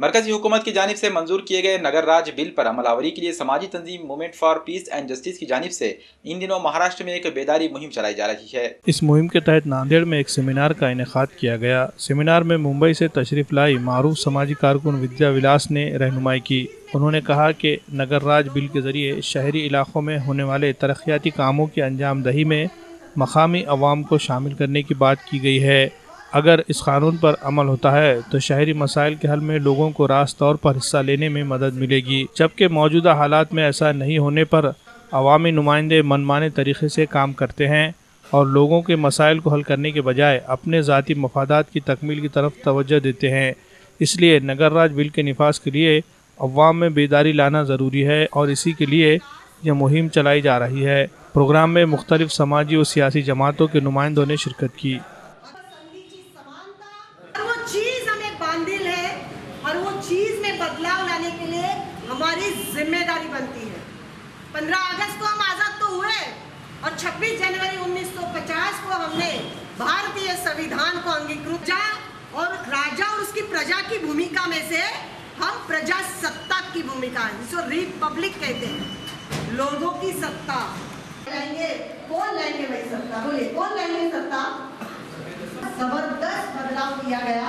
مرکزی حکومت کی جانب سے منظور کیے گئے نگر راج بل پر عمل آوری کے لیے سماجی تنظیم movement for piece and justice کی جانب سے ان دنوں مہاراشٹر میں ایک بیداری مہم چلائی جا رہی ہے۔ اس مہم کے تحت ناندیڑ میں ایک سیمینار کا انعقاد کیا گیا۔ سیمینار میں ممبئی سے تشریف لائی معروف سماجی کارکن ودیا ولاس نے رہنمائی کی۔ انہوں نے کہا کہ نگر راج بل کے ذریعے شہری علاقوں میں ہونے والے ترقیاتی کاموں کی انجام دہی میں مقامی عوام کو شامل کرنے کی بات کی گئی ہے۔ اگر اس قانون پر عمل ہوتا ہے تو شہری مسائل کے حل میں لوگوں کو راست طور پر حصہ لینے میں مدد ملے گی، جبکہ موجودہ حالات میں ایسا نہیں ہونے پر عوامی نمائندے من مانے طریقے سے کام کرتے ہیں اور لوگوں کے مسائل کو حل کرنے کے بجائے اپنے ذاتی مفادات کی تکمیل کی طرف توجہ دیتے ہیں۔ اس لیے نگر راج بل کے نفاذ کے لیے عوام میں بیداری لانا ضروری ہے اور اسی کے لیے یہ مہم چلائی جا رہی ہے۔ پروگرام میں مختلف سماجی و سیاسی جماعتوں کے نمائندوں نے شرکت کی۔ وہ چیز ہمیں باندھل ہے اور وہ چیز میں بدلاؤ لانے کے لیے ہماری ذمہ داری بنتی ہے۔ 15 اگست کو ہم آزاد تو ہوئے اور 26 جنوری 1950 کو ہم نے بھارتی سویدھان کو انگیکرت اور راجا اور اس کی پرجا کی بھومکا میں سے ہم پرجا ستا کی بھومکا ہے، جس کو ریپبلک کہتے ہیں، لوگوں کی ستا لائیں گے۔ کون لائیں گے بھائی ستا؟ بولیے کون لائیں گے ستا؟ زبردست بدلاؤ کیا گیا